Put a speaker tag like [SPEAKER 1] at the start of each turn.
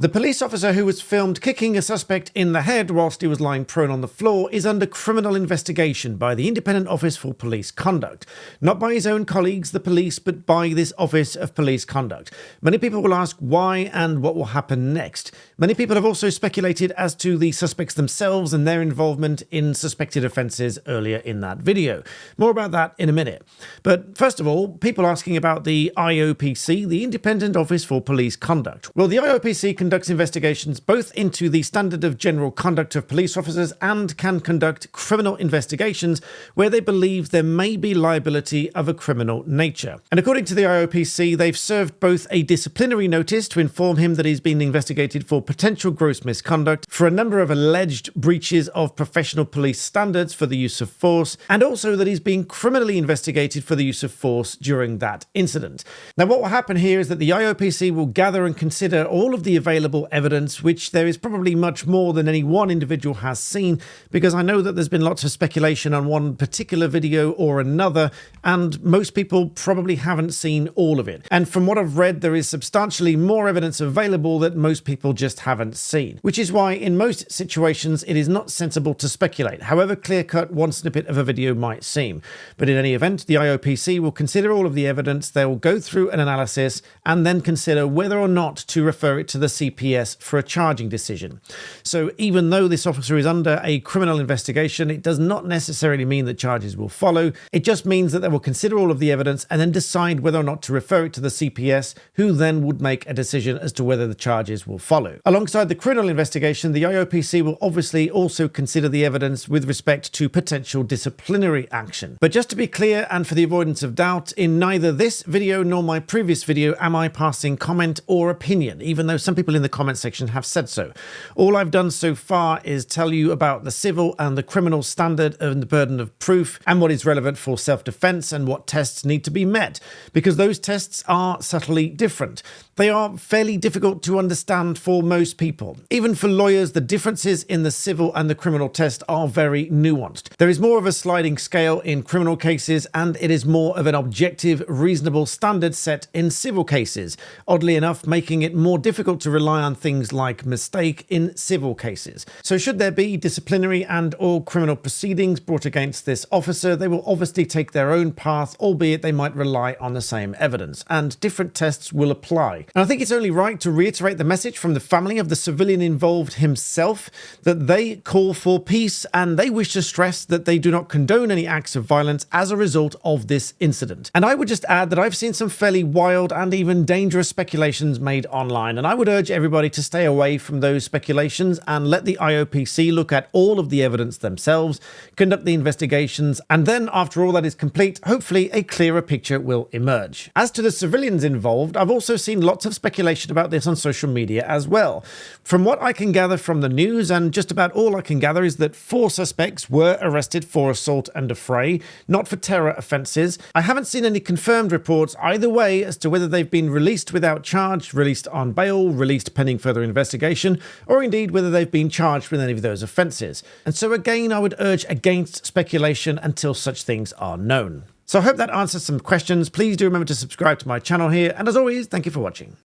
[SPEAKER 1] The police officer who was filmed kicking a suspect in the head whilst he was lying prone on the floor is under criminal investigation by the Independent Office for Police Conduct. Not by his own colleagues, the police, but by this Office of Police Conduct. Many people will ask why and what will happen next. Many people have also speculated as to the suspects themselves and their involvement in suspected offences earlier in that video. More about that in a minute. But first of all, people asking about the IOPC, the Independent Office for Police Conduct. Well, the IOPC conducts investigations both into the standard of general conduct of police officers and can conduct criminal investigations where they believe there may be liability of a criminal nature. And according to the IOPC, they've served both a disciplinary notice to inform him that he's been investigated for potential gross misconduct for a number of alleged breaches of professional police standards for the use of force, and also that he's being criminally investigated for the use of force during that incident. Now, what will happen here is that the IOPC will gather and consider all of the available evidence, which there is probably much more than any one individual has seen, because I know that there's been lots of speculation on one particular video or another, and most people probably haven't seen all of it. And from what I've read, there is substantially more evidence available that most people just haven't seen, which is why in most situations it is not sensible to speculate, however clear-cut one snippet of a video might seem. But in any event, the IOPC will consider all of the evidence, they will go through an analysis, and then consider whether or not to refer it to the CPS for a charging decision. So even though this officer is under a criminal investigation, it does not necessarily mean that charges will follow. It just means that they will consider all of the evidence and then decide whether or not to refer it to the CPS, who then would make a decision as to whether the charges will follow. Alongside the criminal investigation, the IOPC will obviously also consider the evidence with respect to potential disciplinary action. But just to be clear, and for the avoidance of doubt, in neither this video nor my previous video am I passing comment or opinion, even though some people in the comment section have said so. All I've done so far is tell you about the civil and the criminal standard and the burden of proof and what is relevant for self-defense and what tests need to be met, because those tests are subtly different. They are fairly difficult to understand for most people. Even for lawyers, the differences in the civil and the criminal test are very nuanced. There is more of a sliding scale in criminal cases, and it is more of an objective, reasonable standard set in civil cases, oddly enough making it more difficult to rely on things like mistake in civil cases. So should there be disciplinary and or criminal proceedings brought against this officer, they will obviously take their own path, albeit they might rely on the same evidence, and different tests will apply. And I think it's only right to reiterate the message from the family of the civilian involved himself, that they call for peace and they wish to stress that they do not condone any acts of violence as a result of this incident. And I would just add that I've seen some fairly wild and even dangerous speculations made online, and I would urge everybody to stay away from those speculations and let the IOPC look at all of the evidence themselves, conduct the investigations, and then after all that is complete, hopefully a clearer picture will emerge. As to the civilians involved, I've also seen lots of speculation about this on social media as well. From what I can gather from the news, and just about all I can gather, is that 4 suspects were arrested for assault and affray, not for terror offences. I haven't seen any confirmed reports either way as to whether they've been released without charge, released on bail, released pending further investigation, or indeed whether they've been charged with any of those offences. And so again, I would urge against speculation until such things are known. So I hope that answers some questions. Please do remember to subscribe to my channel here, and as always, thank you for watching.